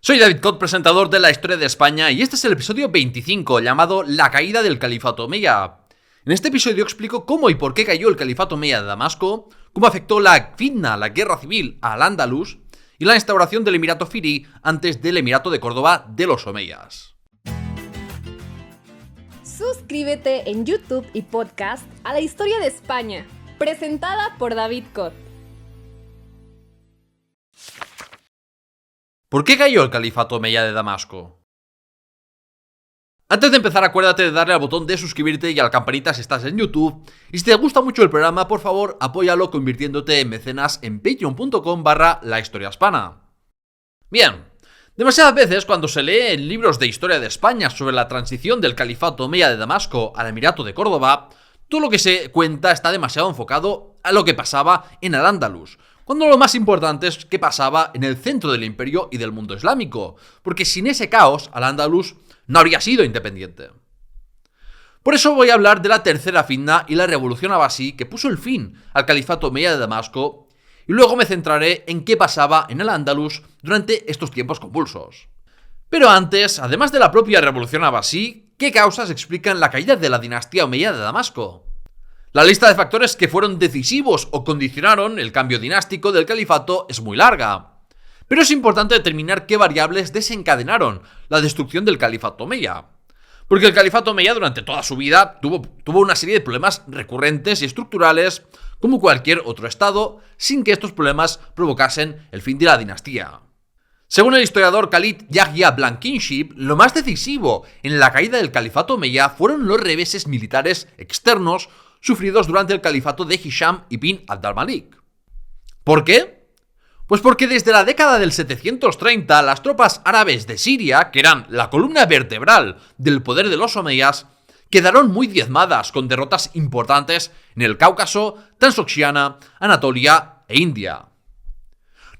Soy David Cot, presentador de La Historia de España, y este es el episodio 25, llamado La caída del Califato Omeya. En este episodio explico cómo y por qué cayó el Califato Omeya de Damasco, cómo afectó la fitna, la guerra civil, al Andalus, y la instauración del Emirato Firí antes del Emirato de Córdoba de los Omeyas. Suscríbete en YouTube y podcast a La Historia de España, presentada por David Cot. ¿Por qué cayó el Califato Omeya de Damasco? Antes de empezar, acuérdate de darle al botón de suscribirte y a la campanita si estás en YouTube. Y si te gusta mucho el programa, por favor, apóyalo convirtiéndote en mecenas en patreon.com/lahistoriahispana. Bien, demasiadas veces cuando se lee en libros de historia de España sobre la transición del Califato Omeya de Damasco al Emirato de Córdoba, todo lo que se cuenta está demasiado enfocado a lo que pasaba en Al-Ándalus, cuando lo más importante es qué pasaba en el centro del imperio y del mundo islámico, porque sin ese caos, Al-Ándalus no habría sido independiente. Por eso voy a hablar de la tercera fitna y la revolución abasí que puso el fin al Califato Omeya de Damasco, y luego me centraré en qué pasaba en Al-Ándalus durante estos tiempos convulsos. Pero antes, además de la propia revolución abasí, ¿qué causas explican la caída de la dinastía Omeya de Damasco? La lista de factores que fueron decisivos o condicionaron el cambio dinástico del califato es muy larga, pero es importante determinar qué variables desencadenaron la destrucción del califato omeya, porque el califato omeya durante toda su vida tuvo una serie de problemas recurrentes y estructurales como cualquier otro estado, sin que estos problemas provocasen el fin de la dinastía. Según el historiador Khalid Yahya Blankenship, lo más decisivo en la caída del califato omeya fueron los reveses militares externos sufridos durante el califato de Hisham ibn Abd al-Malik. ¿Por qué? Pues porque desde la década del 730 las tropas árabes de Siria, que eran la columna vertebral del poder de los omeyas, quedaron muy diezmadas con derrotas importantes en el Cáucaso, Transoxiana, Anatolia e India.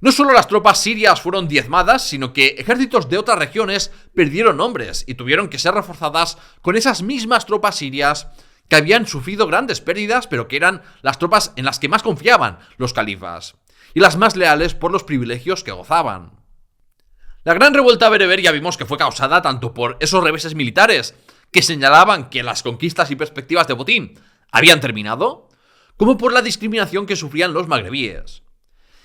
No solo las tropas sirias fueron diezmadas, sino que ejércitos de otras regiones perdieron hombres y tuvieron que ser reforzadas con esas mismas tropas sirias que habían sufrido grandes pérdidas, pero que eran las tropas en las que más confiaban los califas, y las más leales por los privilegios que gozaban. La gran revuelta bereber ya vimos que fue causada tanto por esos reveses militares que señalaban que las conquistas y perspectivas de botín habían terminado, como por la discriminación que sufrían los magrebíes.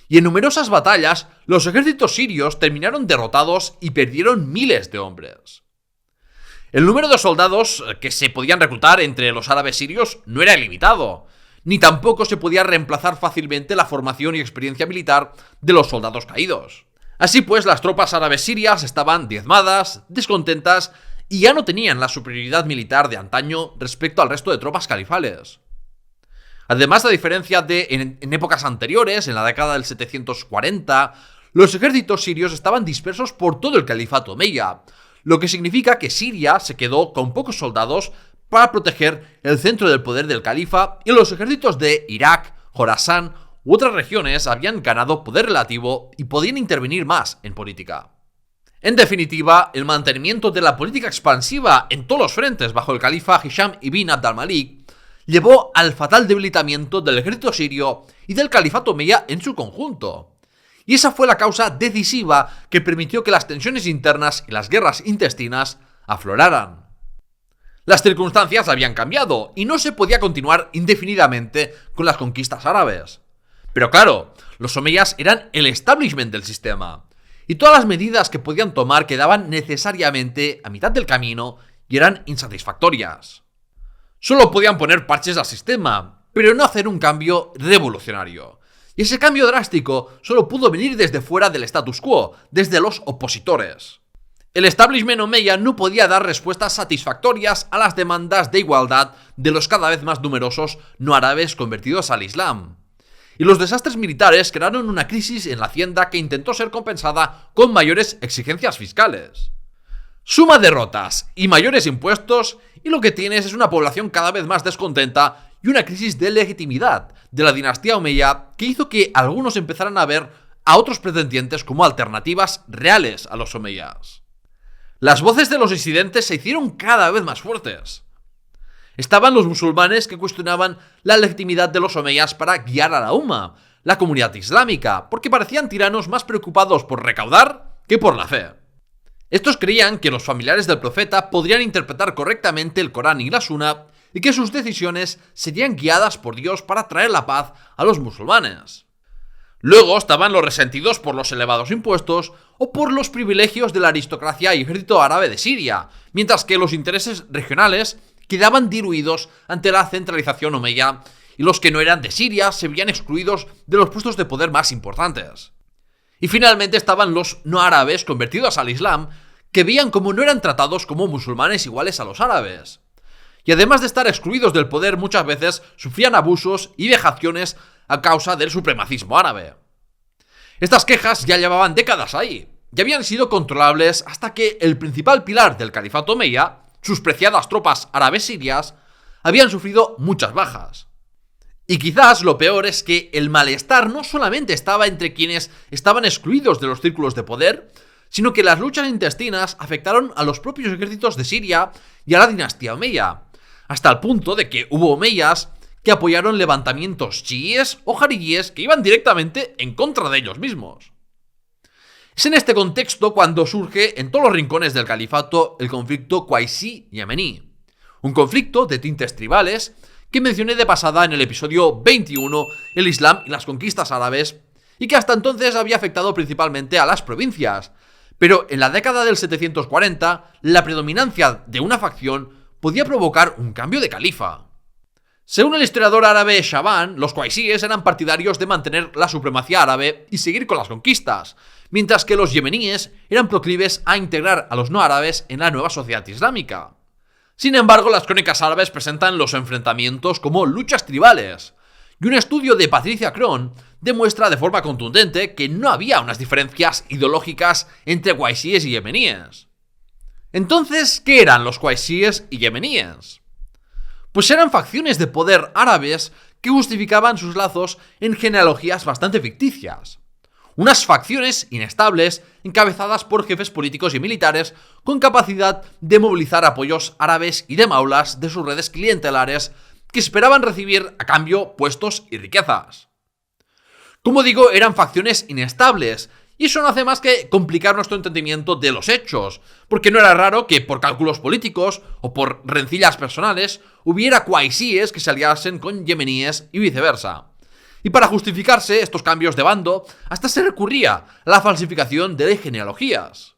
Y en numerosas batallas, los ejércitos sirios terminaron derrotados y perdieron miles de hombres. El número de soldados que se podían reclutar entre los árabes sirios no era ilimitado, ni tampoco se podía reemplazar fácilmente la formación y experiencia militar de los soldados caídos. Así pues, las tropas árabes sirias estaban diezmadas, descontentas y ya no tenían la superioridad militar de antaño respecto al resto de tropas califales. Además, a diferencia de en épocas anteriores, en la década del 740, los ejércitos sirios estaban dispersos por todo el califato omeya, lo que significa que Siria se quedó con pocos soldados para proteger el centro del poder del califa, y los ejércitos de Irak, Jorasán u otras regiones habían ganado poder relativo y podían intervenir más en política. En definitiva, el mantenimiento de la política expansiva en todos los frentes bajo el califa Hisham ibn Abd al-Malik llevó al fatal debilitamiento del ejército sirio y del califato omeya en su conjunto. Y esa fue la causa decisiva que permitió que las tensiones internas y las guerras intestinas afloraran. Las circunstancias habían cambiado y no se podía continuar indefinidamente con las conquistas árabes. Pero claro, los omeyas eran el establishment del sistema, y todas las medidas que podían tomar quedaban necesariamente a mitad del camino y eran insatisfactorias. Solo podían poner parches al sistema, pero no hacer un cambio revolucionario. Y ese cambio drástico solo pudo venir desde fuera del status quo, desde los opositores. El establishment omeya no podía dar respuestas satisfactorias a las demandas de igualdad de los cada vez más numerosos no árabes convertidos al Islam. Y los desastres militares crearon una crisis en la hacienda que intentó ser compensada con mayores exigencias fiscales. Suma derrotas y mayores impuestos, y lo que tienes es una población cada vez más descontenta y una crisis de legitimidad de la dinastía omeya que hizo que algunos empezaran a ver a otros pretendientes como alternativas reales a los omeyas. Las voces de los disidentes se hicieron cada vez más fuertes. Estaban los musulmanes que cuestionaban la legitimidad de los omeyas para guiar a la umma, la comunidad islámica, porque parecían tiranos más preocupados por recaudar que por la fe. Estos creían que los familiares del profeta podrían interpretar correctamente el Corán y la Suná y que sus decisiones serían guiadas por Dios para traer la paz a los musulmanes. Luego estaban los resentidos por los elevados impuestos o por los privilegios de la aristocracia y ejército árabe de Siria, mientras que los intereses regionales quedaban diluidos ante la centralización omeya y los que no eran de Siria se veían excluidos de los puestos de poder más importantes. Y finalmente estaban los no árabes convertidos al Islam, que veían como no eran tratados como musulmanes iguales a los árabes. Y además de estar excluidos del poder, muchas veces sufrían abusos y vejaciones a causa del supremacismo árabe. Estas quejas ya llevaban décadas ahí, y habían sido controlables hasta que el principal pilar del califato omeya, sus preciadas tropas árabes sirias, habían sufrido muchas bajas. Y quizás lo peor es que el malestar no solamente estaba entre quienes estaban excluidos de los círculos de poder, sino que las luchas intestinas afectaron a los propios ejércitos de Siria y a la dinastía omeya, hasta el punto de que hubo omeyas que apoyaron levantamientos chiíes o jaríes que iban directamente en contra de ellos mismos. Es en este contexto cuando surge en todos los rincones del califato el conflicto Qaisí-Yemení, un conflicto de tintes tribales que mencioné de pasada en el episodio 21, el Islam y las conquistas árabes, y que hasta entonces había afectado principalmente a las provincias, pero en la década del 740 la predominancia de una facción podía provocar un cambio de califa. Según el historiador árabe Shaban, los qaisíes eran partidarios de mantener la supremacía árabe y seguir con las conquistas, mientras que los yemeníes eran proclives a integrar a los no árabes en la nueva sociedad islámica. Sin embargo, las crónicas árabes presentan los enfrentamientos como luchas tribales, y un estudio de Patricia Cron demuestra de forma contundente que no había unas diferencias ideológicas entre qaisíes y yemeníes. Entonces, ¿qué eran los qaisíes y yemeníes? Pues eran facciones de poder árabes que justificaban sus lazos en genealogías bastante ficticias. Unas facciones inestables encabezadas por jefes políticos y militares con capacidad de movilizar apoyos árabes y de maulas de sus redes clientelares que esperaban recibir a cambio puestos y riquezas. Como digo, eran facciones inestables, y eso no hace más que complicar nuestro entendimiento de los hechos, porque no era raro que por cálculos políticos o por rencillas personales hubiera qaisíes que se aliasen con yemeníes y viceversa. Y para justificarse estos cambios de bando, hasta se recurría a la falsificación de genealogías.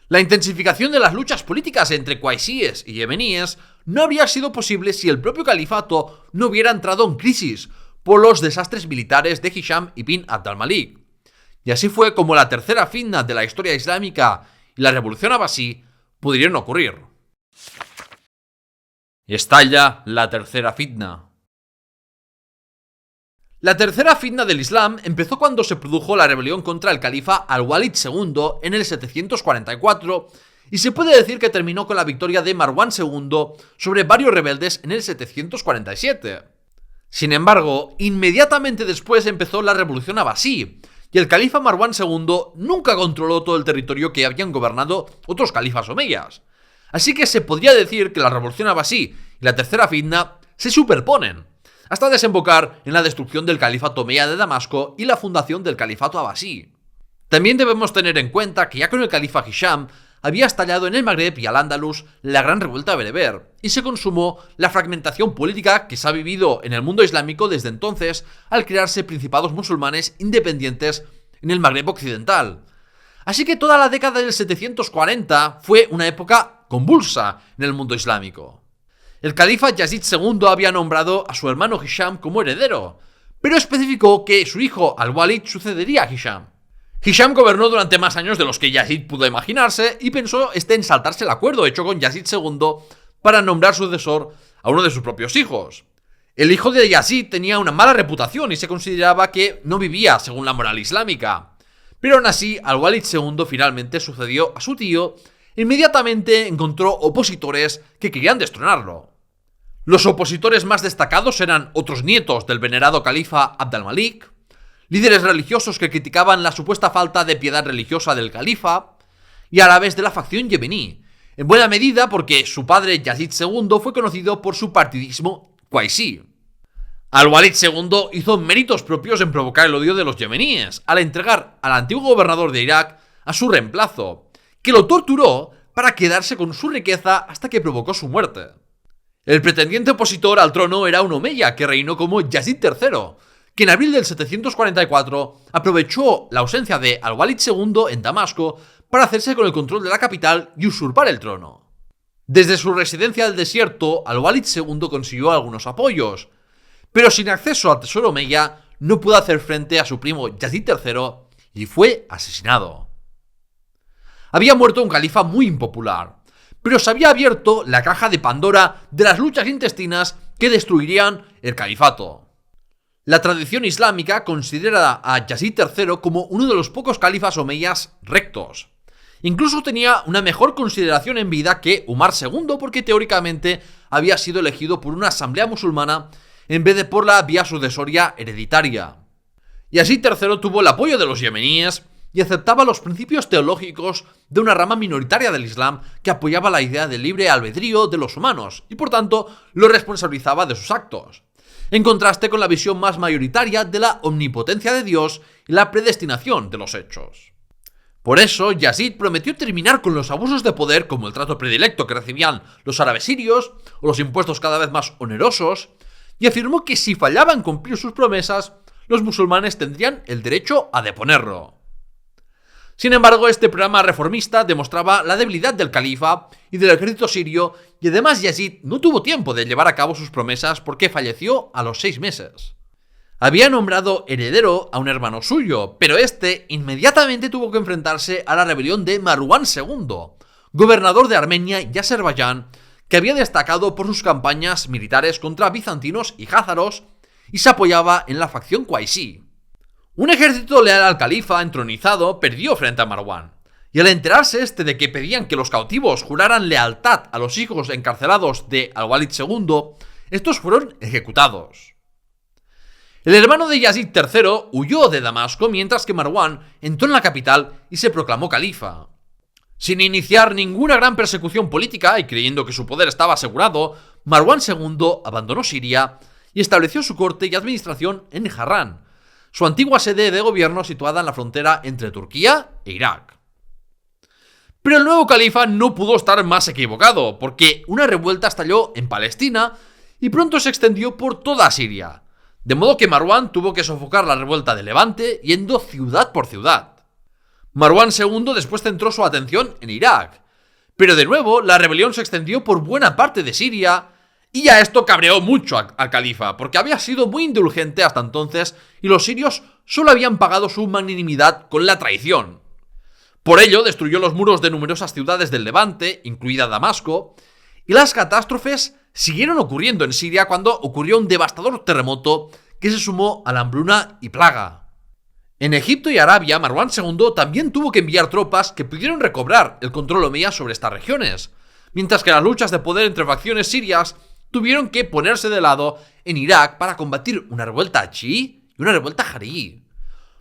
La intensificación de las luchas políticas entre qaisíes y yemeníes no habría sido posible si el propio califato no hubiera entrado en crisis por los desastres militares de Hisham ibn Abd al-Malik. Y así fue como la tercera fitna de la historia islámica y la revolución abasí pudieron ocurrir. Estalla la tercera fitna. La tercera fitna del Islam empezó cuando se produjo la rebelión contra el califa Al-Walid II en el 744 y se puede decir que terminó con la victoria de Marwan II sobre varios rebeldes en el 747. Sin embargo, inmediatamente después empezó la revolución abasí, y el califa Marwan II nunca controló todo el territorio que habían gobernado otros califas omeyas. Así que se podría decir que la revolución abasí y la tercera fitna se superponen, hasta desembocar en la destrucción del califato omeya de Damasco y la fundación del califato abasí. También debemos tener en cuenta que ya con el califa Hisham había estallado en el Magreb y al-Ándalus la gran revuelta bereber, y se consumó la fragmentación política que se ha vivido en el mundo islámico desde entonces al crearse principados musulmanes independientes en el Magreb occidental. Así que toda la década del 740 fue una época convulsa en el mundo islámico. El califa Yazid II había nombrado a su hermano Hisham como heredero, pero especificó que su hijo Al-Walid sucedería a Hisham. Hisham gobernó durante más años de los que Yazid pudo imaginarse y pensó en saltarse el acuerdo hecho con Yazid II para nombrar sucesor a uno de sus propios hijos. El hijo de Yazid tenía una mala reputación y se consideraba que no vivía según la moral islámica. Pero aún así, Al-Walid II finalmente sucedió a su tío e inmediatamente encontró opositores que querían destronarlo. Los opositores más destacados eran otros nietos del venerado califa Abd al-Malik, líderes religiosos que criticaban la supuesta falta de piedad religiosa del califa, y árabes de la facción yemení, en buena medida porque su padre Yazid II fue conocido por su partidismo qaisí. Al-Walid II hizo méritos propios en provocar el odio de los yemeníes al entregar al antiguo gobernador de Irak a su reemplazo, que lo torturó para quedarse con su riqueza hasta que provocó su muerte. El pretendiente opositor al trono era un omeya que reinó como Yazid III, que en abril del 744 aprovechó la ausencia de Al-Walid II en Damasco para hacerse con el control de la capital y usurpar el trono. Desde su residencia del desierto, Al-Walid II consiguió algunos apoyos, pero sin acceso al tesoro omeya no pudo hacer frente a su primo Yazid III y fue asesinado. Había muerto un califa muy impopular, pero se había abierto la caja de Pandora de las luchas intestinas que destruirían el califato. La tradición islámica considera a Yazid III como uno de los pocos califas omeyas rectos. Incluso tenía una mejor consideración en vida que Umar II porque teóricamente había sido elegido por una asamblea musulmana en vez de por la vía sucesoria hereditaria. Yazid III tuvo el apoyo de los yemeníes y aceptaba los principios teológicos de una rama minoritaria del Islam que apoyaba la idea del libre albedrío de los humanos y por tanto lo responsabilizaba de sus actos, en contraste con la visión más mayoritaria de la omnipotencia de Dios y la predestinación de los hechos. Por eso, Yazid prometió terminar con los abusos de poder como el trato predilecto que recibían los árabes sirios o los impuestos cada vez más onerosos, y afirmó que si fallaban en cumplir sus promesas, los musulmanes tendrían el derecho a deponerlo. Sin embargo, este programa reformista demostraba la debilidad del califa y del ejército sirio, y además Yazid no tuvo tiempo de llevar a cabo sus promesas porque falleció a los 6 meses. Había nombrado heredero a un hermano suyo, pero este inmediatamente tuvo que enfrentarse a la rebelión de Marwan II, gobernador de Armenia y Azerbaiyán, que había destacado por sus campañas militares contra bizantinos y jázaros y se apoyaba en la facción Qaisí. Un ejército leal al califa entronizado perdió frente a Marwan, y al enterarse de que pedían que los cautivos juraran lealtad a los hijos encarcelados de Al-Walid II, estos fueron ejecutados. El hermano de Yazid III huyó de Damasco mientras que Marwan entró en la capital y se proclamó califa. Sin iniciar ninguna gran persecución política y creyendo que su poder estaba asegurado, Marwan II abandonó Siria y estableció su corte y administración en Harrán, su antigua sede de gobierno situada en la frontera entre Turquía e Irak. Pero el nuevo califa no pudo estar más equivocado, porque una revuelta estalló en Palestina y pronto se extendió por toda Siria, de modo que Marwan tuvo que sofocar la revuelta de Levante yendo ciudad por ciudad. Marwan II después centró su atención en Irak, pero de nuevo la rebelión se extendió por buena parte de Siria. Y a esto cabreó mucho al califa, porque había sido muy indulgente hasta entonces y los sirios solo habían pagado su magnanimidad con la traición. Por ello, destruyó los muros de numerosas ciudades del Levante, incluida Damasco, y las catástrofes siguieron ocurriendo en Siria cuando ocurrió un devastador terremoto que se sumó a la hambruna y plaga. En Egipto y Arabia, Marwan II también tuvo que enviar tropas que pudieron recobrar el control omeya sobre estas regiones, mientras que las luchas de poder entre facciones sirias tuvieron que ponerse de lado en Irak para combatir una revuelta chií y una revuelta jarí.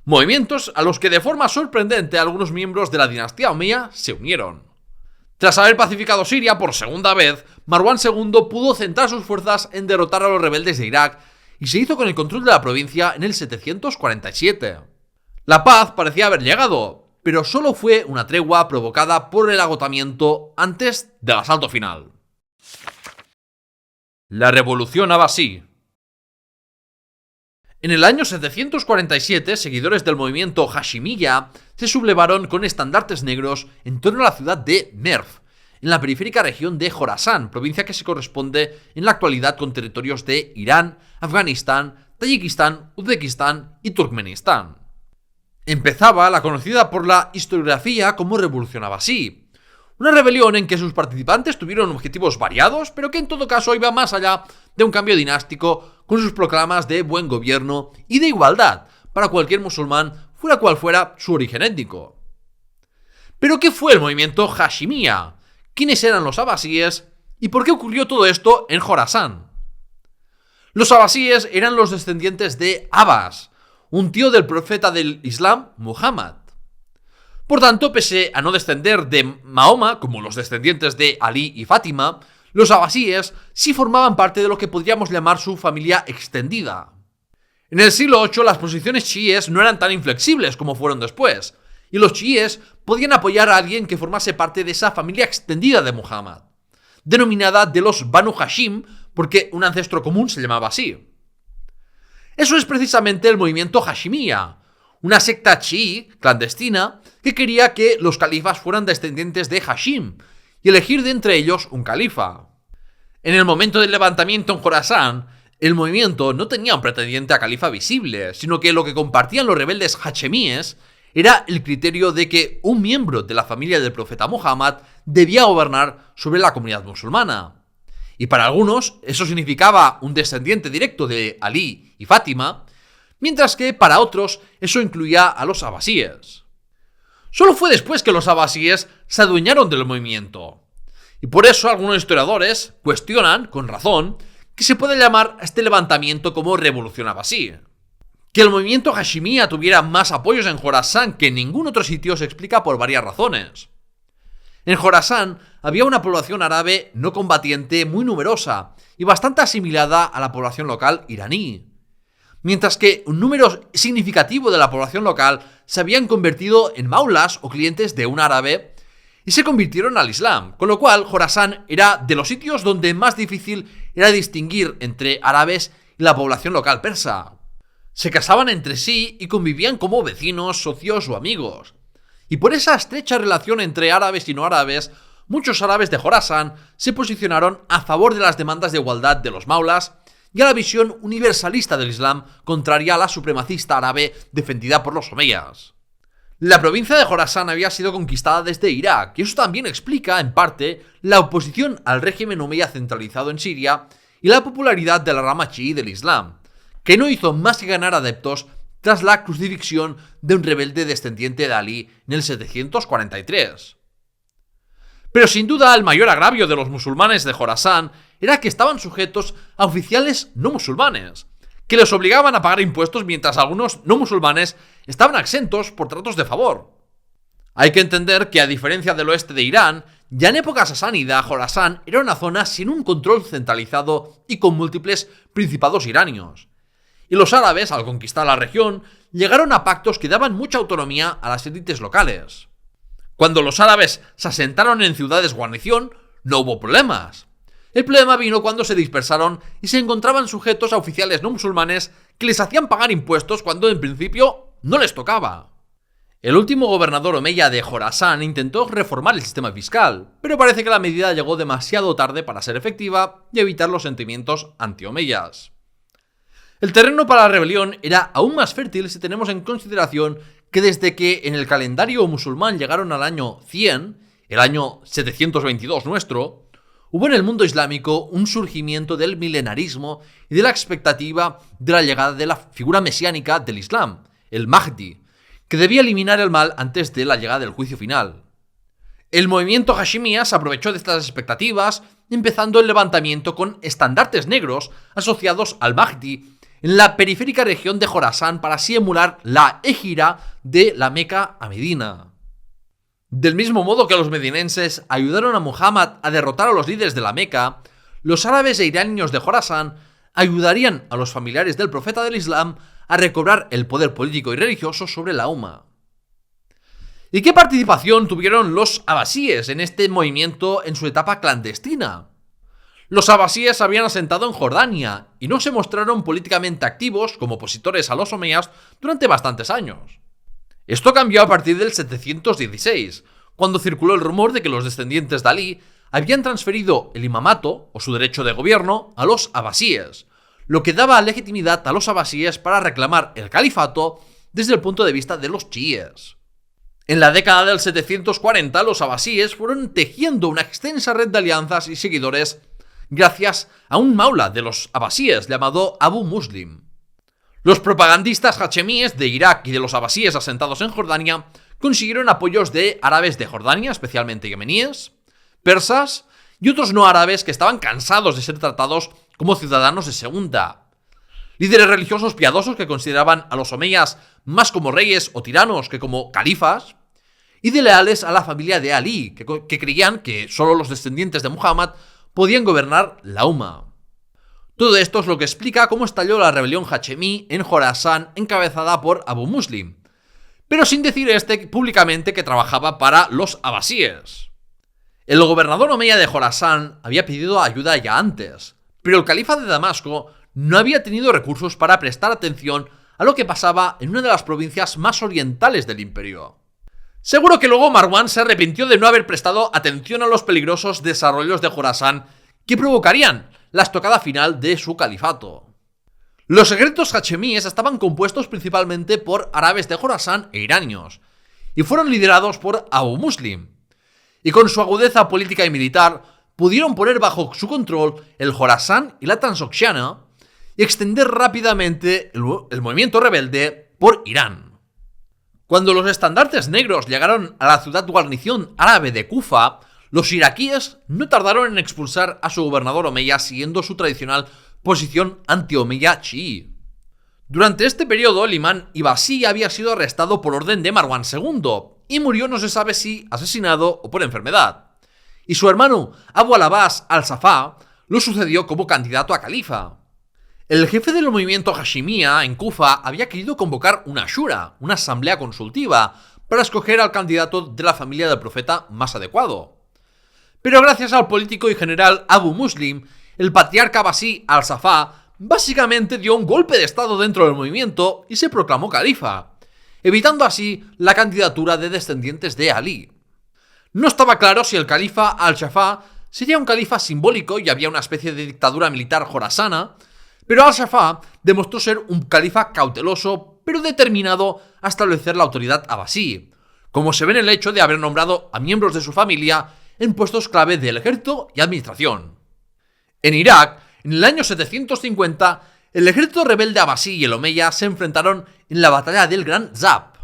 Movimientos a los que de forma sorprendente algunos miembros de la dinastía omeya se unieron. Tras haber pacificado Siria por segunda vez, Marwan II pudo centrar sus fuerzas en derrotar a los rebeldes de Irak y se hizo con el control de la provincia en el 747. La paz parecía haber llegado, pero solo fue una tregua provocada por el agotamiento antes del asalto final. La revolución abasí. En el año 747, seguidores del movimiento Hashimiyya se sublevaron con estandartes negros en torno a la ciudad de Merv, en la periférica región de Jorasán, provincia que se corresponde en la actualidad con territorios de Irán, Afganistán, Tayikistán, Uzbekistán y Turkmenistán. Empezaba la conocida por la historiografía como Revolución Abasí, una rebelión en que sus participantes tuvieron objetivos variados, pero que en todo caso iba más allá de un cambio dinástico con sus proclamas de buen gobierno y de igualdad para cualquier musulmán, fuera cual fuera su origen étnico. ¿Pero qué fue el movimiento Hashimiyya? ¿Quiénes eran los abasíes? ¿Y por qué ocurrió todo esto en Jorasán? Los abasíes eran los descendientes de Abbas, un tío del profeta del Islam, Muhammad. Por tanto, pese a no descender de Mahoma, como los descendientes de Ali y Fátima, los abasíes sí formaban parte de lo que podríamos llamar su familia extendida. En el siglo VIII las posiciones chiíes no eran tan inflexibles como fueron después, y los chiíes podían apoyar a alguien que formase parte de esa familia extendida de Muhammad, denominada de los Banu Hashim porque un ancestro común se llamaba así. Eso es precisamente el movimiento Hashimiyya, una secta chií clandestina que quería que los califas fueran descendientes de Hashim y elegir de entre ellos un califa. En el momento del levantamiento en Jorasán, el movimiento no tenía un pretendiente a califa visible, sino que lo que compartían los rebeldes hachemíes era el criterio de que un miembro de la familia del profeta Muhammad debía gobernar sobre la comunidad musulmana. Y para algunos eso significaba un descendiente directo de Ali y Fátima, mientras que para otros eso incluía a los abasíes. Solo fue después que los abasíes se adueñaron del movimiento. Y por eso algunos historiadores cuestionan, con razón, que se puede llamar a este levantamiento como revolución abasí. Que el movimiento Hashimiyya tuviera más apoyos en Jorasán que en ningún otro sitio se explica por varias razones. En Jorasán había una población árabe no combatiente muy numerosa y bastante asimilada a la población local iraní, mientras que un número significativo de la población local se habían convertido en maulas o clientes de un árabe y se convirtieron al Islam, con lo cual Jorasán era de los sitios donde más difícil era distinguir entre árabes y la población local persa. Se casaban entre sí y convivían como vecinos, socios o amigos. Y por esa estrecha relación entre árabes y no árabes, muchos árabes de Jorasán se posicionaron a favor de las demandas de igualdad de los maulas y a la visión universalista del Islam contraria a la supremacista árabe defendida por los omeyas. La provincia de Jorasán había sido conquistada desde Irak, y eso también explica, en parte, la oposición al régimen omeya centralizado en Siria y la popularidad de la rama chií del Islam, que no hizo más que ganar adeptos tras la crucifixión de un rebelde descendiente de Ali en el 743. Pero sin duda el mayor agravio de los musulmanes de Jorasán era que estaban sujetos a oficiales no musulmanes, que les obligaban a pagar impuestos mientras algunos no musulmanes estaban exentos por tratos de favor. Hay que entender que, a diferencia del oeste de Irán, ya en época sasánida, Jorasán era una zona sin un control centralizado y con múltiples principados iranios. Y los árabes, al conquistar la región, llegaron a pactos que daban mucha autonomía a las élites locales. Cuando los árabes se asentaron en ciudades guarnición, no hubo problemas. El problema vino cuando se dispersaron y se encontraban sujetos a oficiales no musulmanes que les hacían pagar impuestos cuando en principio no les tocaba. El último gobernador omeya de Jorasán intentó reformar el sistema fiscal, pero parece que la medida llegó demasiado tarde para ser efectiva y evitar los sentimientos anti-omeyas. El terreno para la rebelión era aún más fértil si tenemos en consideración que desde que en el calendario musulmán llegaron al año 100, el año 722 nuestro, hubo en el mundo islámico un surgimiento del milenarismo y de la expectativa de la llegada de la figura mesiánica del Islam, el Mahdi, que debía eliminar el mal antes de la llegada del juicio final. El movimiento Hashimiyya se aprovechó de estas expectativas, empezando el levantamiento con estandartes negros asociados al Mahdi en la periférica región de Jorasán para así emular la égira de la Meca a Medina. Del mismo modo que los medinenses ayudaron a Muhammad a derrotar a los líderes de la Meca, los árabes e iranios de Jorasán ayudarían a los familiares del profeta del Islam a recobrar el poder político y religioso sobre la umma. ¿Y qué participación tuvieron los abasíes en este movimiento en su etapa clandestina? Los abasíes habían asentado en Jordania y no se mostraron políticamente activos como opositores a los omeyas durante bastantes años. Esto cambió a partir del 716, cuando circuló el rumor de que los descendientes de Ali habían transferido el imamato, o su derecho de gobierno, a los abasíes, lo que daba legitimidad a los abasíes para reclamar el califato desde el punto de vista de los chiíes. En la década del 740, los abasíes fueron tejiendo una extensa red de alianzas y seguidores gracias a un maula de los abasíes llamado Abu Muslim. Los propagandistas hachemíes de Irak y de los abasíes asentados en Jordania consiguieron apoyos de árabes de Jordania, especialmente yemeníes, persas y otros no árabes que estaban cansados de ser tratados como ciudadanos de segunda. Líderes religiosos piadosos que consideraban a los omeyas más como reyes o tiranos que como califas, y de leales a la familia de Ali, que creían que solo los descendientes de Muhammad podían gobernar la umma. Todo esto es lo que explica cómo estalló la rebelión hachemí en Jorasán encabezada por Abu Muslim. pero sin decir públicamente que trabajaba para los abasíes. El gobernador omeya de Jorasán había pedido ayuda ya antes, pero el califa de Damasco no había tenido recursos para prestar atención a lo que pasaba en una de las provincias más orientales del imperio. Seguro que luego Marwán se arrepintió de no haber prestado atención a los peligrosos desarrollos de Jorasán que provocarían la estocada final de su califato. Los ejércitos hachemíes estaban compuestos principalmente por árabes de Jorasán e iranios, y fueron liderados por Abu Muslim, y con su agudeza política y militar pudieron poner bajo su control el Jorasán y la Transoxiana y extender rápidamente el movimiento rebelde por Irán. Cuando los estandartes negros llegaron a la ciudad guarnición árabe de Kufa, los iraquíes no tardaron en expulsar a su gobernador omeya siguiendo su tradicional posición anti-omeya chií. Durante este periodo, el imán Ibasí había sido arrestado por orden de Marwán II y murió no se sabe si asesinado o por enfermedad. Y su hermano Abu al-Abbas al-Safá lo sucedió como candidato a califa. El jefe del movimiento hashimía en Kufa había querido convocar una shura, una asamblea consultiva, para escoger al candidato de la familia del profeta más adecuado. Pero gracias al político y general Abu Muslim, el patriarca Abasí al-Safá básicamente dio un golpe de estado dentro del movimiento y se proclamó califa, evitando así la candidatura de descendientes de Ali. No estaba claro si el califa al-Safá sería un califa simbólico y había una especie de dictadura militar jorasana, pero al-Safá demostró ser un califa cauteloso pero determinado a establecer la autoridad abasí, como se ve en el hecho de haber nombrado a miembros de su familia en puestos clave del ejército y administración. En Irak, en el año 750, el ejército rebelde abasí y el omeya se enfrentaron en la batalla del Gran Zab.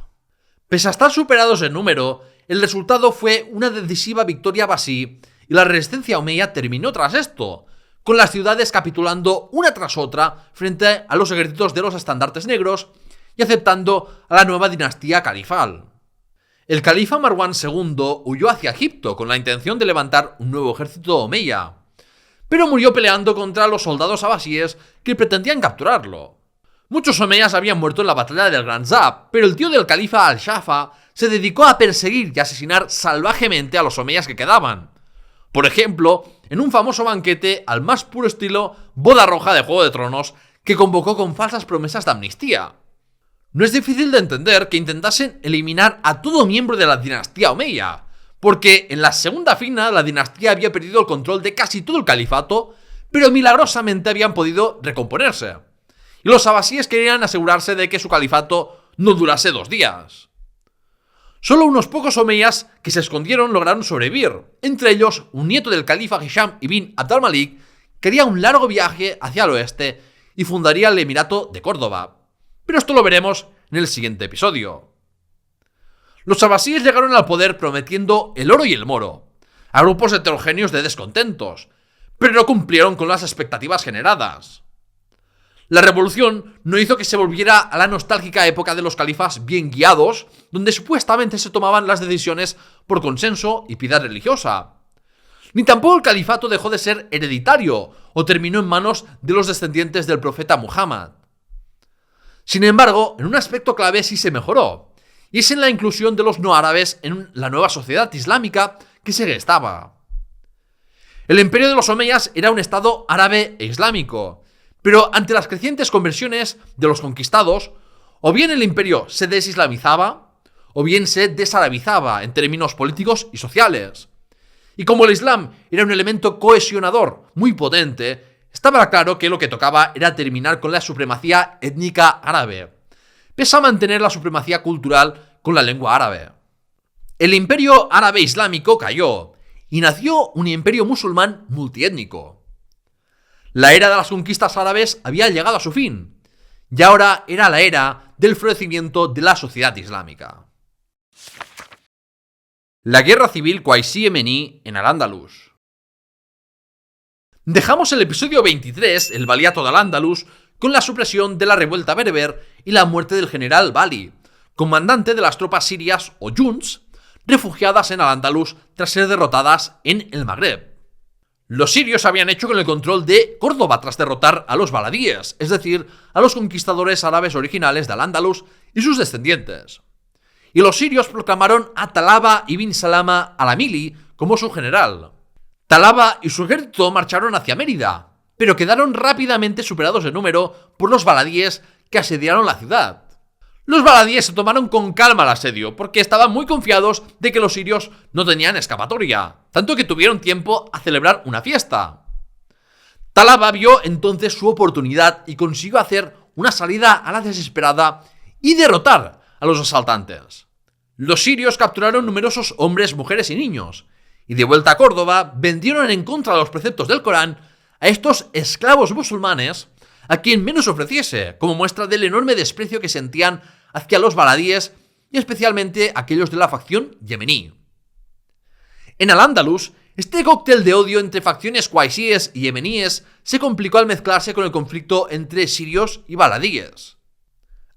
Pese a estar superados en número, el resultado fue una decisiva victoria abasí y la resistencia omeya terminó tras esto, con las ciudades capitulando una tras otra frente a los ejércitos de los estandartes negros y aceptando a la nueva dinastía califal. El califa Marwán II huyó hacia Egipto con la intención de levantar un nuevo ejército omeya, pero murió peleando contra los soldados abasíes que pretendían capturarlo. Muchos omeyas habían muerto en la batalla del Gran Zab, pero el tío del califa al-Shafa se dedicó a perseguir y asesinar salvajemente a los omeyas que quedaban. Por ejemplo, en un famoso banquete al más puro estilo boda roja de Juego de Tronos que convocó con falsas promesas de amnistía. No es difícil de entender que intentasen eliminar a todo miembro de la dinastía omeya, porque en la segunda fina la dinastía había perdido el control de casi todo el califato, pero milagrosamente habían podido recomponerse. Y los abasíes querían asegurarse de que su califato no durase 2 días. Solo unos pocos omeyas que se escondieron lograron sobrevivir, entre ellos un nieto del califa Hisham ibn Abd al-Malik, que haría un largo viaje hacia el oeste y fundaría el Emirato de Córdoba. Pero esto lo veremos en el siguiente episodio. Los abasíes llegaron al poder prometiendo el oro y el moro a grupos heterogéneos de descontentos, pero no cumplieron con las expectativas generadas. La revolución no hizo que se volviera a la nostálgica época de los califas bien guiados, donde supuestamente se tomaban las decisiones por consenso y piedad religiosa. Ni tampoco el califato dejó de ser hereditario o terminó en manos de los descendientes del profeta Muhammad. Sin embargo, en un aspecto clave sí se mejoró, y es en la inclusión de los no árabes en la nueva sociedad islámica que se gestaba. El imperio de los omeyas era un estado árabe e islámico, pero ante las crecientes conversiones de los conquistados, o bien el imperio se desislamizaba, o bien se desarabizaba en términos políticos y sociales. Y como el Islam era un elemento cohesionador muy potente, estaba claro que lo que tocaba era terminar con la supremacía étnica árabe, pese a mantener la supremacía cultural con la lengua árabe. El imperio árabe islámico cayó, y nació un imperio musulmán multiétnico. La era de las conquistas árabes había llegado a su fin, y ahora era la era del florecimiento de la sociedad islámica. La guerra civil Qaisí-Yemení en Al-Ándalus. Dejamos el episodio 23, el Baliato de Al-Ándalus, con la supresión de la revuelta berber y la muerte del general Bali, comandante de las tropas sirias o Junts, refugiadas en Al-Ándalus tras ser derrotadas en el Magreb. Los sirios habían hecho con el control de Córdoba tras derrotar a los baladíes, es decir, a los conquistadores árabes originales de Al-Ándalus y sus descendientes. y los sirios proclamaron a Talaba ibn Salama al-Amili como su general. Talaba y su ejército marcharon hacia Mérida, pero quedaron rápidamente superados en número por los baladíes que asediaron la ciudad. Los baladíes se tomaron con calma el asedio, porque estaban muy confiados de que los sirios no tenían escapatoria, tanto que tuvieron tiempo a celebrar una fiesta. Talaba vio entonces su oportunidad y consiguió hacer una salida a la desesperada y derrotar a los asaltantes. Los sirios capturaron numerosos hombres, mujeres y niños, y de vuelta a Córdoba vendieron en contra de los preceptos del Corán a estos esclavos musulmanes a quien menos ofreciese, como muestra del enorme desprecio que sentían hacia los baladíes y especialmente aquellos de la facción yemení. En Al-Ándalus, este cóctel de odio entre facciones qaisíes y yemeníes se complicó al mezclarse con el conflicto entre sirios y baladíes.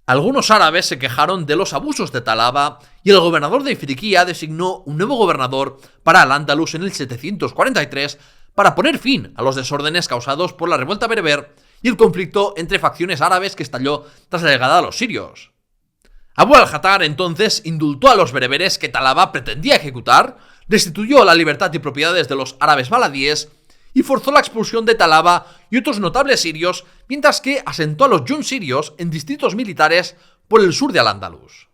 Algunos árabes se quejaron de los abusos de Talaba y el gobernador de Ifriqiya designó un nuevo gobernador para Al-Ándalus en el 743 para poner fin a los desórdenes causados por la revuelta bereber y el conflicto entre facciones árabes que estalló tras la llegada de los sirios. Abu al-Jattar entonces indultó a los bereberes que Talaba pretendía ejecutar, restituyó la libertad y propiedades de los árabes baladíes y forzó la expulsión de Talaba y otros notables sirios, mientras que asentó a los yun sirios en distritos militares por el sur de Al-Ándalus.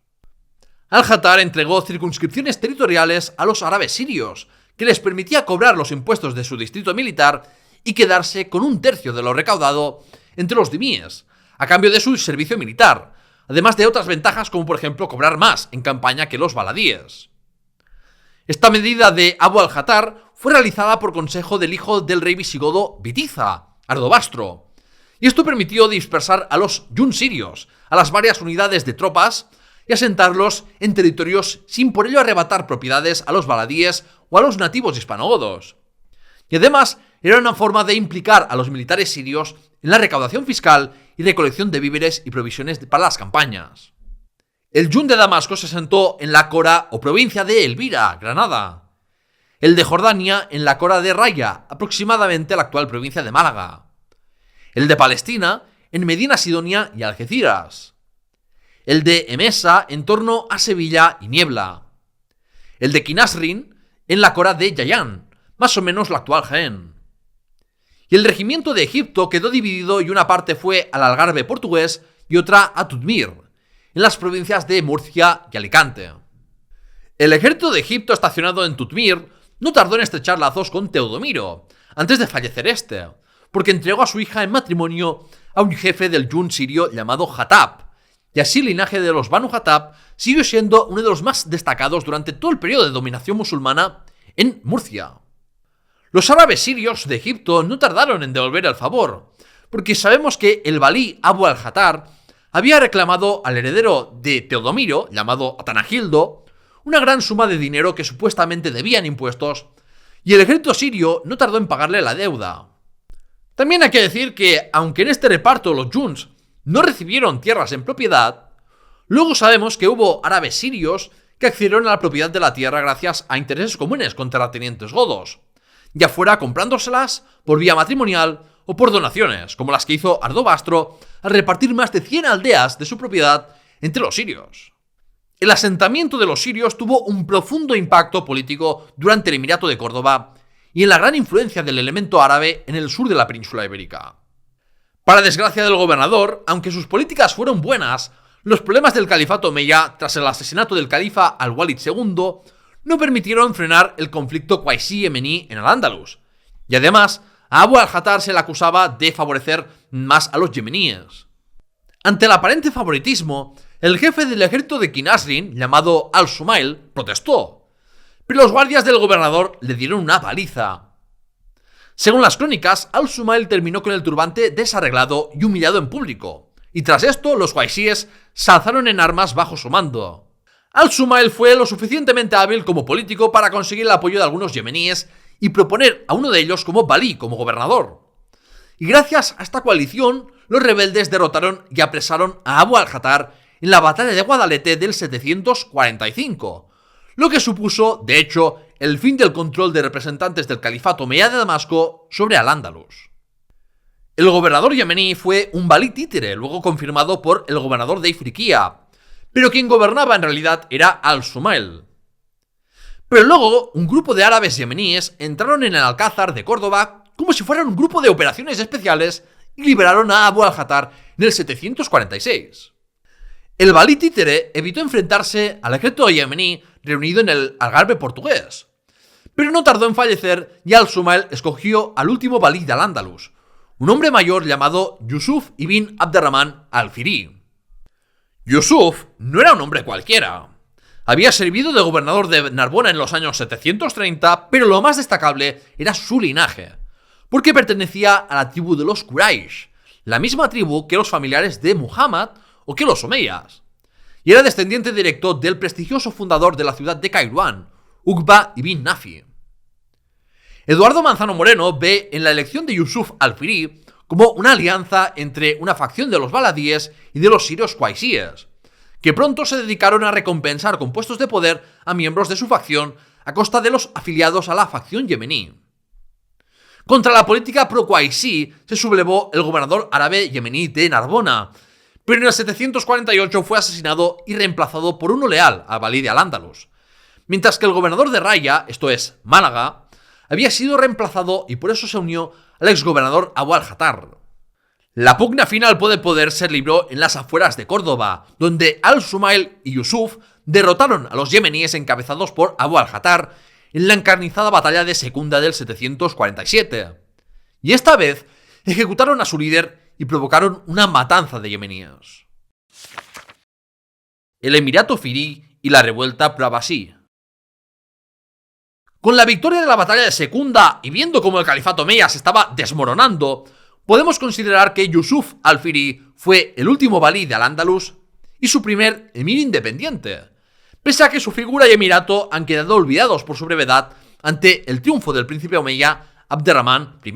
Al-Jattar entregó circunscripciones territoriales a los árabes sirios, que les permitía cobrar los impuestos de su distrito militar y quedarse con un tercio de lo recaudado entre los dimíes, a cambio de su servicio militar, además de otras ventajas como por ejemplo cobrar más en campaña que los baladíes. Esta medida de Abu al-Jattar fue realizada por consejo del hijo del rey visigodo Bitiza, Ardobastro, y esto permitió dispersar a los yun sirios, a las varias unidades de tropas, y asentarlos en territorios sin por ello arrebatar propiedades a los baladíes o a los nativos hispanogodos. Y además era una forma de implicar a los militares sirios en la recaudación fiscal y recolección de víveres y provisiones para las campañas. El yun de Damasco se asentó en la Cora o provincia de Elvira, Granada. El de Jordania en la Cora de Raya, aproximadamente la actual provincia de Málaga. El de Palestina en Medina Sidonia y Algeciras. El de Emesa en torno a Sevilla y Niebla. El de Kinasrin en la Cora de Yayán, más o menos la actual Jaén. Y el regimiento de Egipto quedó dividido y una parte fue al Algarve portugués y otra a Tudmir, en las provincias de Murcia y Alicante. El ejército de Egipto estacionado en Tudmir no tardó en estrechar lazos con Teodomiro, antes de fallecer este, porque entregó a su hija en matrimonio a un jefe del yun sirio llamado Hatab, y así el linaje de los Banu Hatab siguió siendo uno de los más destacados durante todo el periodo de dominación musulmana en Murcia. Los árabes sirios de Egipto no tardaron en devolver el favor, porque sabemos que el valí Abu al-Jattar había reclamado al heredero de Teodomiro, llamado Atanagildo, una gran suma de dinero que supuestamente debían impuestos, y el ejército sirio no tardó en pagarle la deuda. También hay que decir que, aunque en este reparto los yuns no recibieron tierras en propiedad, luego sabemos que hubo árabes sirios que accedieron a la propiedad de la tierra gracias a intereses comunes con terratenientes godos, ya fuera comprándoselas por vía matrimonial o por donaciones, como las que hizo Ardobastro al repartir más de 100 aldeas de su propiedad entre los sirios. El asentamiento de los sirios tuvo un profundo impacto político durante el Emirato de Córdoba y en la gran influencia del elemento árabe en el sur de la península ibérica. Para desgracia del gobernador, aunque sus políticas fueron buenas, los problemas del califato omeya tras el asesinato del califa al-Walid II no permitieron frenar el conflicto qaisí-yemení en Al-Ándalus, y además a Abu al-Jattar se le acusaba de favorecer más a los yemeníes. Ante el aparente favoritismo, el jefe del ejército de Kinasrin, llamado al-Sumail, protestó, pero los guardias del gobernador le dieron una paliza. Según las crónicas, al-Sumail terminó con el turbante desarreglado y humillado en público, y tras esto los qaisíes se alzaron en armas bajo su mando. Al-Sumail fue lo suficientemente hábil como político para conseguir el apoyo de algunos yemeníes y proponer a uno de ellos como valí, como gobernador. Y gracias a esta coalición, los rebeldes derrotaron y apresaron a Abu al-Jattar en la batalla de Guadalete del 745, lo que supuso, de hecho, el fin del control de representantes del califato omeya de Damasco sobre Al-Ándalus. El gobernador yemení fue un valí títere, luego confirmado por el gobernador de Ifriqiya, pero quien gobernaba en realidad era Al-Sumail. Pero luego, un grupo de árabes yemeníes entraron en el Alcázar de Córdoba como si fueran un grupo de operaciones especiales y liberaron a Abu al-Jattar en el 746. El valí títere evitó enfrentarse al ejército yemení reunido en el Algarve portugués, pero no tardó en fallecer y Al-Sumail escogió al último valí de Al-Ándalus, un hombre mayor llamado Yusuf ibn Abderrahman al-Fihri. Yusuf no era un hombre cualquiera. Había servido de gobernador de Narbona en los años 730, pero lo más destacable era su linaje, porque pertenecía a la tribu de los Quraysh, la misma tribu que los familiares de Muhammad o que los omeyas, y era descendiente directo del prestigioso fundador de la ciudad de Kairouan, Uqba ibn Nafi. Eduardo Manzano Moreno ve en la elección de Yusuf al-Fihri como una alianza entre una facción de los baladíes y de los sirios qaisíes, que pronto se dedicaron a recompensar con puestos de poder a miembros de su facción a costa de los afiliados a la facción yemení. Contra la política pro-qaisí se sublevó el gobernador árabe yemení de Narbona, pero en el 748 fue asesinado y reemplazado por uno leal al valí de Al-Ándalus, mientras que el gobernador de Raya, esto es, Málaga, había sido reemplazado y por eso se unió al exgobernador Abu al-Jattar. La pugna final por el poder se libró en las afueras de Córdoba, donde Al-Sumail y Yusuf derrotaron a los yemeníes encabezados por Abu al-Jattar en la encarnizada batalla de Secunda del 747. Y esta vez ejecutaron a su líder y provocaron una matanza de yemeníes. El Emirato Fihri y la revuelta pro-abasí. Con la victoria de la batalla de Secunda y viendo cómo el califato omeya se estaba desmoronando, podemos considerar que Yusuf al-Fihri fue el último valí de Al-Ándalus y su primer emir independiente, pese a que su figura y emirato han quedado olvidados por su brevedad ante el triunfo del príncipe omeya Abderrahman I.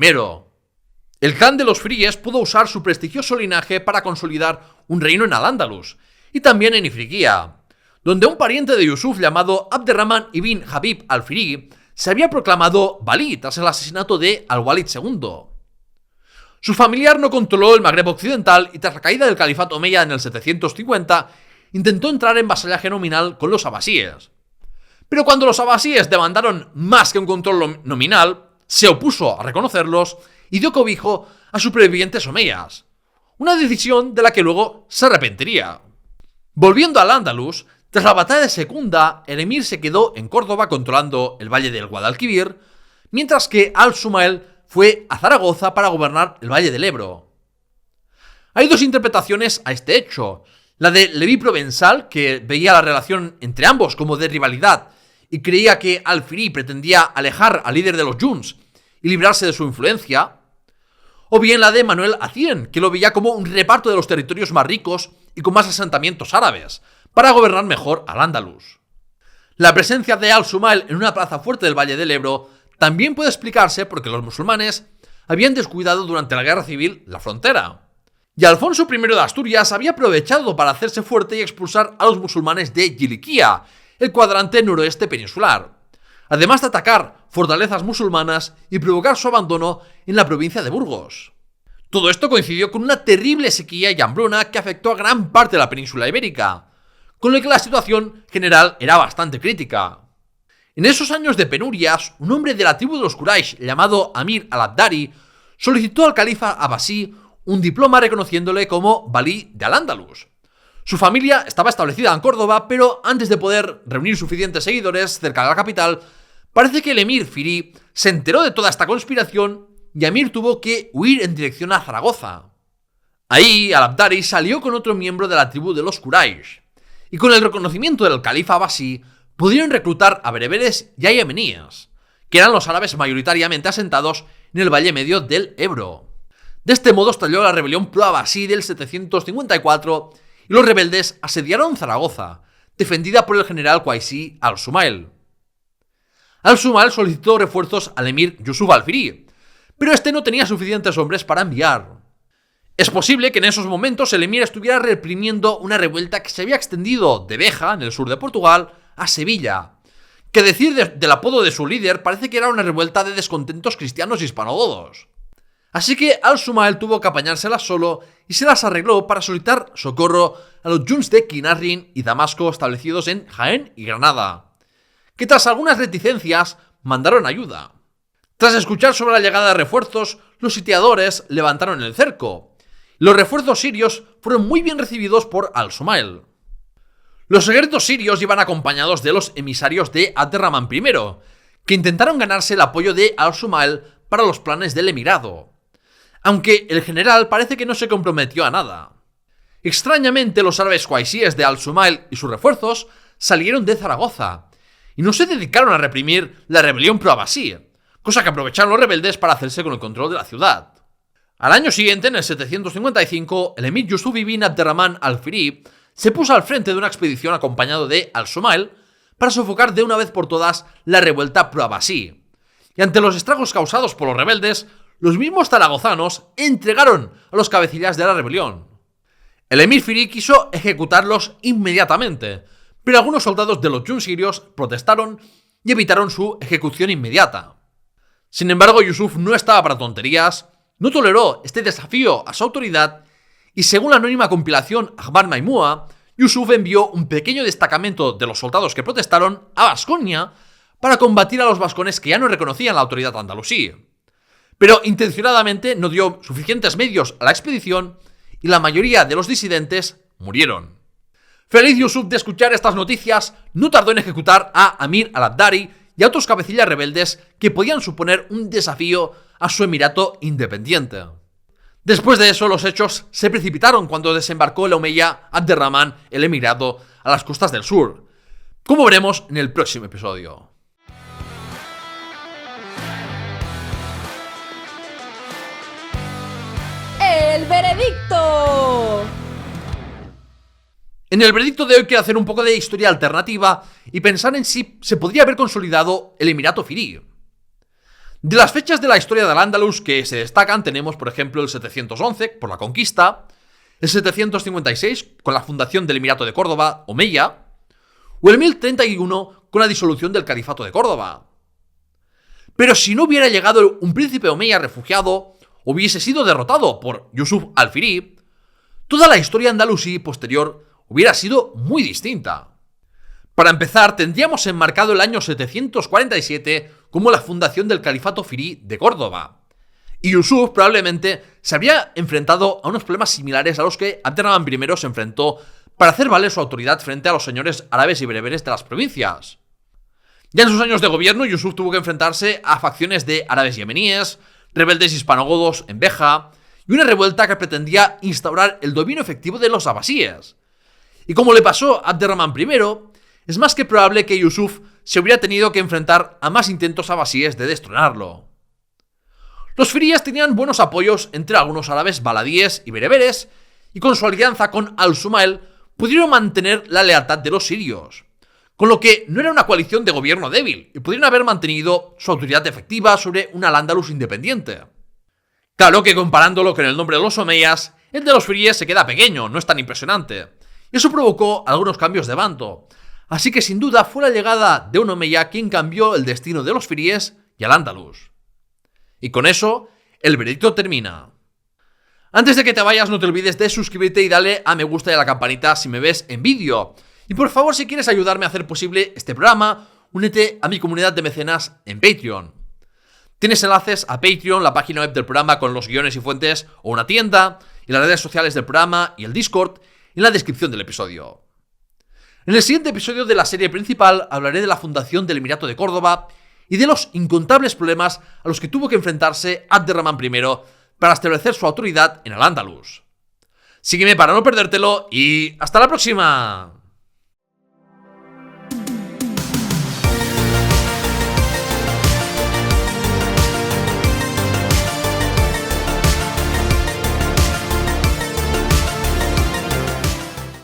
El clan de los Fihríes pudo usar su prestigioso linaje para consolidar un reino en Al-Ándalus y también en Ifriqiya, donde un pariente de Yusuf llamado Abderrahman ibn Habib al-Fihri se había proclamado valí tras el asesinato de Al-Walid II. Su familiar no controló el Magreb occidental y tras la caída del califato omeya en el 750 intentó entrar en vasallaje nominal con los abasíes. Pero cuando los abasíes demandaron más que un control nominal, se opuso a reconocerlos y dio cobijo a supervivientes omeyas, una decisión de la que luego se arrepentiría. Volviendo al Andalus, tras la batalla de Secunda, el emir se quedó en Córdoba controlando el valle del Guadalquivir, mientras que Al-Sumail fue a Zaragoza para gobernar el valle del Ebro. Hay dos interpretaciones a este hecho: la de Leví Provenzal, que veía la relación entre ambos como de rivalidad y creía que al-Fihri pretendía alejar al líder de los Junts y librarse de su influencia, o bien la de Manuel Acién, que lo veía como un reparto de los territorios más ricos y con más asentamientos árabes, para gobernar mejor Al-Ándalus. La presencia de Al-Sumail en una plaza fuerte del Valle del Ebro también puede explicarse porque los musulmanes habían descuidado durante la guerra civil la frontera, y Alfonso I de Asturias había aprovechado para hacerse fuerte y expulsar a los musulmanes de Kilikia, el cuadrante noroeste peninsular, además de atacar fortalezas musulmanas y provocar su abandono en la provincia de Burgos. Todo esto coincidió con una terrible sequía y hambruna que afectó a gran parte de la península ibérica, con lo que la situación general era bastante crítica. En esos años de penurias, un hombre de la tribu de los Quraysh llamado Amir al-Abdari solicitó al califa abasí un diploma reconociéndole como valí de Al-Ándalus. Su familia estaba establecida en Córdoba, pero antes de poder reunir suficientes seguidores cerca de la capital, parece que el emir Fihri se enteró de toda esta conspiración y Amir tuvo que huir en dirección a Zaragoza. Ahí, al-Abdari salió con otro miembro de la tribu de los Quraysh, y con el reconocimiento del califa abasí, pudieron reclutar a bereberes y a yemeníes, que eran los árabes mayoritariamente asentados en el valle medio del Ebro. De este modo estalló la rebelión pro-abasí del 754 y los rebeldes asediaron Zaragoza, defendida por el general qaisí Al-Sumail. Al-Sumail solicitó refuerzos al emir Yusuf al-Fihri, pero este no tenía suficientes hombres para enviar. Es posible que en esos momentos el emir estuviera reprimiendo una revuelta que se había extendido de Béja, en el sur de Portugal, a Sevilla, que decir del apodo de su líder parece que era una revuelta de descontentos cristianos hispanogodos. Así que Al-Sumail tuvo que apañárselas solo y se las arregló para solicitar socorro a los junts de Kinarrin y Damasco establecidos en Jaén y Granada, que tras algunas reticencias mandaron ayuda. Tras escuchar sobre la llegada de refuerzos, los sitiadores levantaron el cerco. Los refuerzos sirios fueron muy bien recibidos por Al-Sumail. Los ejércitos sirios iban acompañados de los emisarios de Abderramán I, que intentaron ganarse el apoyo de Al-Sumail para los planes del emirado, aunque el general parece que no se comprometió a nada. Extrañamente, los árabes cuaisíes de Al-Sumail y sus refuerzos salieron de Zaragoza y no se dedicaron a reprimir la rebelión pro-abasí, cosa que aprovecharon los rebeldes para hacerse con el control de la ciudad. Al año siguiente, en el 755, el emir Yusuf ibn Abderramán al-Fihri se puso al frente de una expedición acompañado de Al-Sumail para sofocar de una vez por todas la revuelta pro-abasí. Y ante los estragos causados por los rebeldes, los mismos zaragozanos entregaron a los cabecillas de la rebelión. El emir Fihri quiso ejecutarlos inmediatamente, pero algunos soldados de los junts sirios protestaron y evitaron su ejecución inmediata. Sin embargo, Yusuf no estaba para tonterías, no toleró este desafío a su autoridad y, según la anónima compilación Akhbar Maimua, Yusuf envió un pequeño destacamento de los soldados que protestaron a Baskonia para combatir a los vascones que ya no reconocían la autoridad andalusí. Pero intencionadamente no dio suficientes medios a la expedición y la mayoría de los disidentes murieron. Feliz Yusuf de escuchar estas noticias, no tardó en ejecutar a Amir al-Abdari y a otros cabecillas rebeldes que podían suponer un desafío a su emirato independiente. Después de eso, los hechos se precipitaron cuando desembarcó el omeya Abderramán el emirato a las costas del sur, como veremos en el próximo episodio. ¡El veredicto! En el veredicto de hoy quiero hacer un poco de historia alternativa y pensar en si se podría haber consolidado el Emirato Fihri. De las fechas de la historia del Andalus que se destacan tenemos, por ejemplo, el 711 por la conquista, el 756 con la fundación del Emirato de Córdoba, Omeya, o el 1031 con la disolución del Califato de Córdoba. Pero si no hubiera llegado un príncipe Omeya refugiado, hubiese sido derrotado por Yusuf al-Fihri, toda la historia andalusí posterior hubiera sido muy distinta. Para empezar, tendríamos enmarcado el año 747 como la fundación del Califato Fihri de Córdoba, y Yusuf probablemente se habría enfrentado a unos problemas similares a los que Abderramán I se enfrentó para hacer valer su autoridad frente a los señores árabes y bereberes de las provincias. Ya en sus años de gobierno, Yusuf tuvo que enfrentarse a facciones de árabes yemeníes, rebeldes hispanogodos en Beja, y una revuelta que pretendía instaurar el dominio efectivo de los abasíes. Y como le pasó a Abderramán I, es más que probable que Yusuf se hubiera tenido que enfrentar a más intentos abasíes de destronarlo. Los firíes tenían buenos apoyos entre algunos árabes baladíes y bereberes, y con su alianza con Al-Sumail pudieron mantener la lealtad de los sirios, con lo que no era una coalición de gobierno débil, y pudieron haber mantenido su autoridad efectiva sobre un Al-Ándalus independiente. Claro que comparándolo con el nombre de los omeyas, el de los firíes se queda pequeño, no es tan impresionante. Eso provocó algunos cambios de bando, así que sin duda fue la llegada de un omeya quien cambió el destino de los firíes y al-Ándalus. Y con eso, el veredicto termina. Antes de que te vayas, no te olvides de suscribirte y darle a me gusta y a la campanita si me ves en vídeo. Y por favor, si quieres ayudarme a hacer posible este programa, únete a mi comunidad de mecenas en Patreon. Tienes enlaces a Patreon, la página web del programa con los guiones y fuentes, o una tienda, y las redes sociales del programa y el Discord en la descripción del episodio. En el siguiente episodio de la serie principal hablaré de la fundación del Emirato de Córdoba y de los incontables problemas a los que tuvo que enfrentarse Abderramán I para establecer su autoridad en Al-Ándalus. Sígueme para no perdértelo y ¡hasta la próxima!